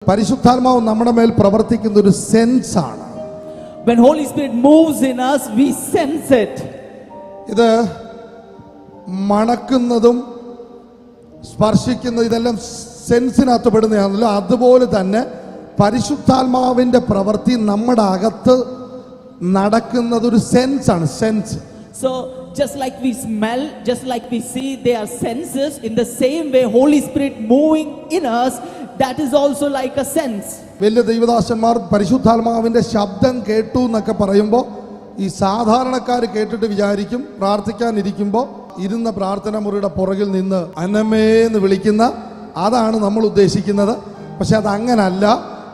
പരിശുദ്ധാത്മാവ് നമ്മുടെ മേൽ പ്രവർത്തിക്കുന്ന ഒരു സെൻസ് ആണ്. When Holy Spirit moves in us, we sense it. ഇത് മണക്കുന്നതും സ്പർശിക്കുന്നതും ഇതെല്ലാം സെൻസിനകത്ത് പെടുന്നതാണല്ലോ. അതുപോലെ തന്നെ പരിശുദ്ധാത്മാവിന്റെ പ്രവൃത്തി നമ്മുടെ അകത്ത് നടക്കുന്നത് ഒരു സെൻസ് ആണ്. Sense. So just like we smell, just like we see, they are senses. In the same way, Holy Spirit moving in us, that is also like a sense. വലിയ ദൈവദാസന്മാർ പരിശുദ്ധാത്മാവിന്റെ ശബ്ദം കേട്ടു എന്നൊക്കെ പറയുമ്പോൾ ഈ സാധാരണക്കാർ കേട്ടിട്ട് വിചാരിക്കും പ്രാർത്ഥിക്കാനിരിക്കുമ്പോൾ ഇരുന്ന പ്രാർത്ഥന മുറിയുടെ പുറകിൽ നിന്ന് അനമേന്ന് വിളിക്കുന്ന അതാണ് നമ്മൾ ഉദ്ദേശിക്കുന്നത്. പക്ഷെ അതങ്ങനല്ല.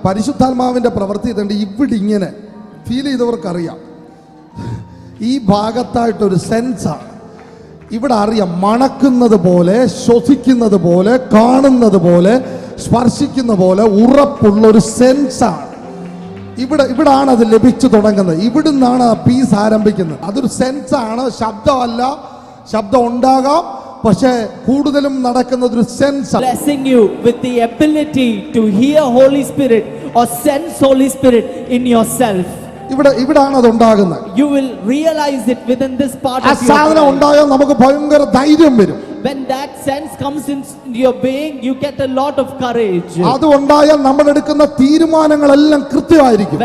പരിശുദ്ധാത്മാവിന്റെ പ്രവൃത്തി ഇതുണ്ട്. ഇവിടെ ഇങ്ങനെ ഫീൽ ചെയ്തവർക്കറിയാം, ഈ ഭാഗത്തായിട്ടൊരു സെൻസാണ്. ഇവിടെ അറിയാം, മണക്കുന്നത് പോലെ, ശ്വസിക്കുന്നത് പോലെ, കാണുന്നത് പോലെ, സ്പർശിക്കുന്ന പോലെ ഉറപ്പുള്ള ഒരു സെൻസാണ്. ഇവിടാണ് അത് ലഭിച്ചു തുടങ്ങുന്നത്. ഇവിടുന്നാണ് ആ പീസ് ആരംഭിക്കുന്നത്. അതൊരു സെൻസാണ്, ശബ്ദമല്ല. ശബ്ദം ഉണ്ടാകാം, പക്ഷേ കൂടുതലും നടക്കുന്നത് ഒരു sense. Blessing you with the ability to hear Holy Spirit or sense Holy Spirit in yourself. ഇവിടാണ് അത് ഉണ്ടാകുന്നത്. You will realize it within this part of your സാധനം ഉണ്ടായാൽ നമുക്ക് ഭയങ്കര ധൈര്യം വരും. When that sense comes in your being, you get a lot of courage. അത് ഉണ്ടായാൽ നമ്മൾ എടുക്കുന്ന തീരുമാനങ്ങളെല്ലാം കൃത്യമായിരിക്കും.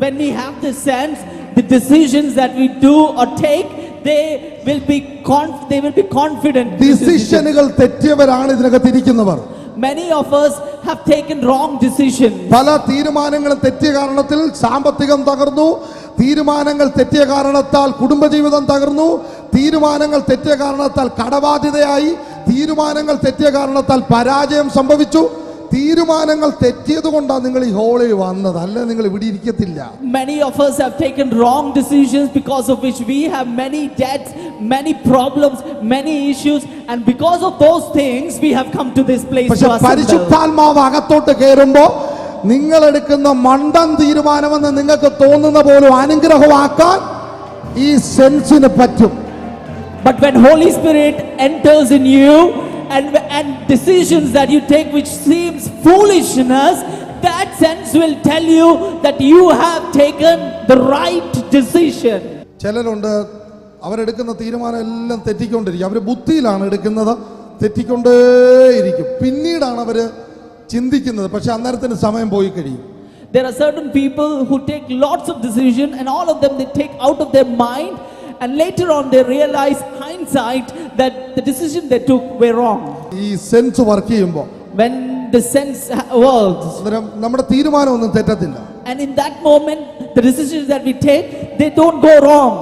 When we have the sense, the decisions that we do or take, they will be confident. ഡിസിഷനുകൾ തെറ്റിയവരാണ് ഇതിനകത്ത് ഇരിക്കുന്നവർ. Many of us have taken wrong decisions. പല തീരുമാനങ്ങളും തെറ്റിയ കാരണത്തിൽ സാമ്പത്തികം തകർന്നു. തീരുമാനങ്ങൾ തെറ്റിയ കാരണത്താൽ കുടുംബജീവിതം തകർന്നു. തീരുമാനങ്ങൾ തെറ്റിയ കാരണത്താൽ കടബാധ്യതയായി. തീരുമാനങ്ങൾ തെറ്റിയ കാരണത്താൽ പരാജയം സംഭവിച്ചു. തീരുമാനങ്ങൾ തെറ്റിയത് കൊണ്ടാണ് നിങ്ങൾ ഈ ഹോളിൽ വന്നത്, അല്ല നിങ്ങൾ ഇവിടെ ഇരിക്കത്തില്ല. Many of us have taken wrong decisions because of which we have many debts, many problems, many issues, and because of those things we have come to this place to assemble. പരിശുദ്ധാത്മാവ് അകത്തോട്ട് കയറുമ്പോൾ നിങ്ങൾ എടുക്കുന്ന മണ്ടൻ തീരുമാനമെന്ന് നിങ്ങൾക്ക് തോന്നുന്ന പോലും അനുഗ്രഹമാക്കാൻ ഈ സെൻസിന് പറ്റും. But when Holy Spirit enters in you, and decisions that you take which seems foolishness, that sense will tell you that you have taken the right decision. ചിലരുണ്ട്, അവരെടുക്കുന്ന തീരുമാനം എല്ലാം തെറ്റിക്കൊണ്ടിരിക്കും. അവർ ബുദ്ധിയിലാണ് എടുക്കുന്നത്, തെറ്റിക്കൊണ്ടേയിരിക്കും. പിന്നീടാണ് അവർ ചിന്തിക്കുന്നത്, പക്ഷെ അന്നേരത്തിന് സമയം പോയി കഴിയും. There are certain people who take lots of decisions, and all of them they take out of their mind, and later on they realize, hindsight, that the decision they took were wrong. ഈ sense work ചെയ്യുമ്പോൾ, when the sense works, നമ്മുടെ തീരുമാനം ഒന്നും തെറ്റത്തില്ല. and in that moment the decisions that we take, they don't go wrong.